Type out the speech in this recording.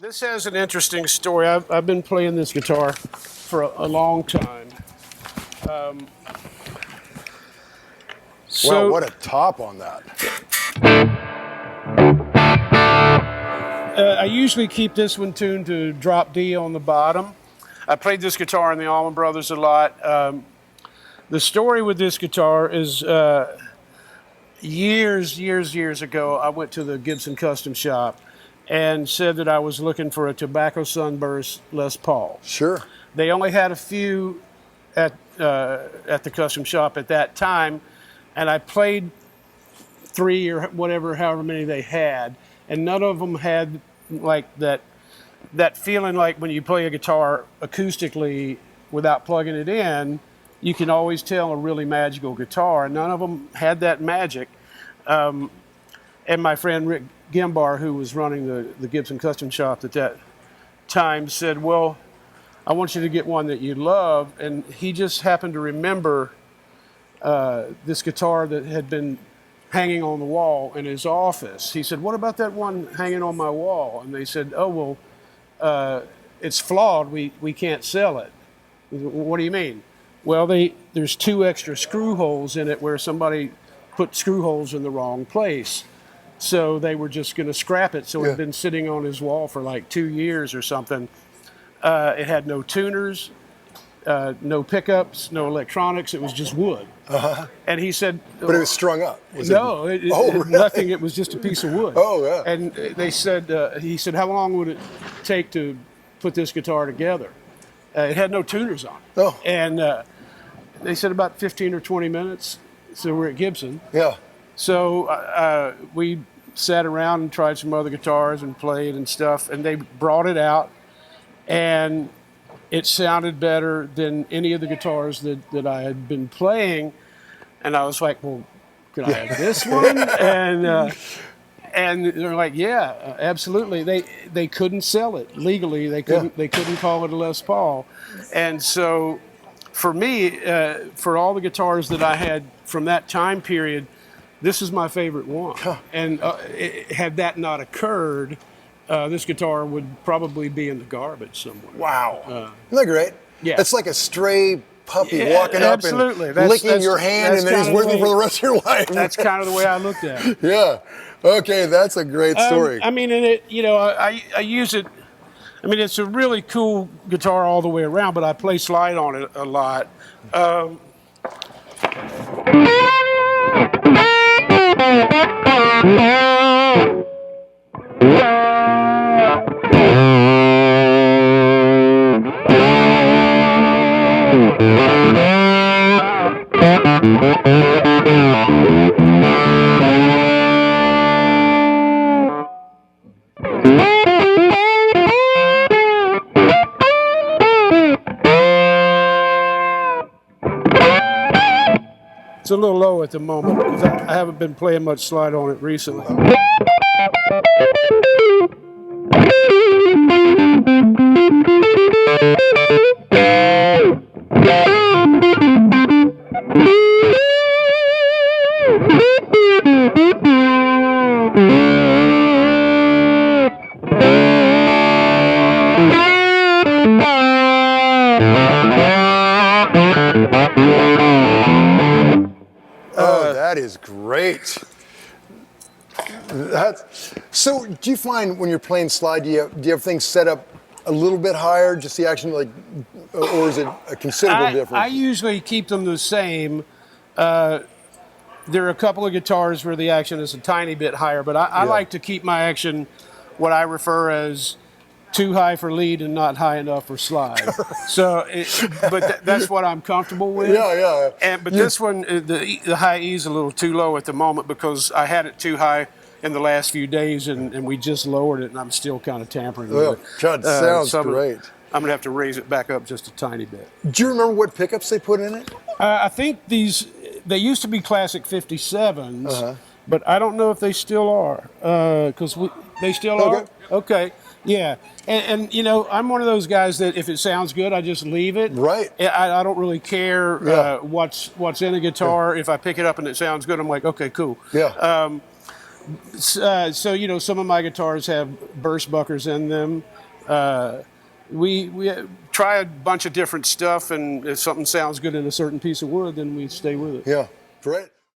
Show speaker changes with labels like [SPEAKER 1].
[SPEAKER 1] This has an interesting story. I've been playing this guitar for a long time.
[SPEAKER 2] Wow, what a top on that.
[SPEAKER 1] I usually keep this one tuned to drop D on the bottom. I played this guitar in the Allman Brothers a lot. The story with this guitar is years ago, I went to the Gibson custom shop and said that I was looking for a tobacco sunburst Les Paul.
[SPEAKER 2] Sure.
[SPEAKER 1] They only had a few at the custom shop at that time, and I played 3 or whatever, however many they had, and none of them had like that feeling like when you play a guitar acoustically without plugging it in, you can always tell a really magical guitar. None of them had that magic. And my friend Rick Gimbar, who was running the Gibson custom shop at that time, said, well, I want you to get one that you love. And he just happened to remember this guitar that had been hanging on the wall in his office. He said, what about that one hanging on my wall? And they said, oh, well, it's flawed. We can't sell it. What do you mean? Well, there's 2 extra screw holes in it where somebody put screw holes in the wrong place. So they were just going to scrap it. So it had been sitting on his wall for like 2 years or something. It had no tuners, no pickups, no electronics. It was just wood. Uh-huh. And he said...
[SPEAKER 2] But it was strung up.
[SPEAKER 1] Really? Nothing. It was just a piece of wood.
[SPEAKER 2] Oh, yeah.
[SPEAKER 1] And they said, he said, how long would it take to put this guitar together? It had no tuners on it.
[SPEAKER 2] Oh.
[SPEAKER 1] And they said about 15 or 20 minutes. So we're at Gibson.
[SPEAKER 2] Yeah.
[SPEAKER 1] So we sat around and tried some other guitars and played and stuff, and they brought it out, and it sounded better than any of the guitars that I had been playing. And I was like, well, could I have this one? And they're like, yeah, absolutely. They couldn't sell it legally. They couldn't call it a Les Paul. And so for me, for all the guitars that I had from that time period, this is my favorite one. Huh. And had that not occurred, this guitar would probably be in the garbage somewhere.
[SPEAKER 2] Wow. Isn't that great?
[SPEAKER 1] Yeah.
[SPEAKER 2] It's like a stray puppy walking up and licking your hand, and then he's with you for the rest of your life.
[SPEAKER 1] That's kind of the way I looked at it.
[SPEAKER 2] Yeah. Okay, that's a great story.
[SPEAKER 1] I mean, and it, I use it. I mean, it's a really cool guitar all the way around, but I play slide on it a lot. It's a little low at the moment because I haven't been playing much slide on it recently.
[SPEAKER 2] That is great. So do you find when you're playing slide, do you have things set up a little bit higher, just the action, like, or is it a considerable difference?
[SPEAKER 1] I usually keep them the same. There are a couple of guitars where the action is a tiny bit higher, but I like to keep my action what I refer as too high for lead and not high enough for slide. So, that's what I'm comfortable with.
[SPEAKER 2] Yeah.
[SPEAKER 1] But this one, the high E is a little too low at the moment because I had it too high in the last few days, and we just lowered it, and I'm still kind of tampering with it.
[SPEAKER 2] God, sounds great.
[SPEAKER 1] I'm gonna have to raise it back up just a tiny bit.
[SPEAKER 2] Do you remember what pickups they put in it?
[SPEAKER 1] I think they used to be classic 57s, but I don't know if they still are, because they still are? Okay. Yeah, and I'm one of those guys that if it sounds good, I just leave it.
[SPEAKER 2] Right.
[SPEAKER 1] I don't really care what's in a guitar. If I pick it up and it sounds good, I'm like, okay, cool.
[SPEAKER 2] Yeah.
[SPEAKER 1] So you know, some of my guitars have burst buckers in them. We try a bunch of different stuff, and if something sounds good in a certain piece of wood, then we stay with it.
[SPEAKER 2] Yeah, great.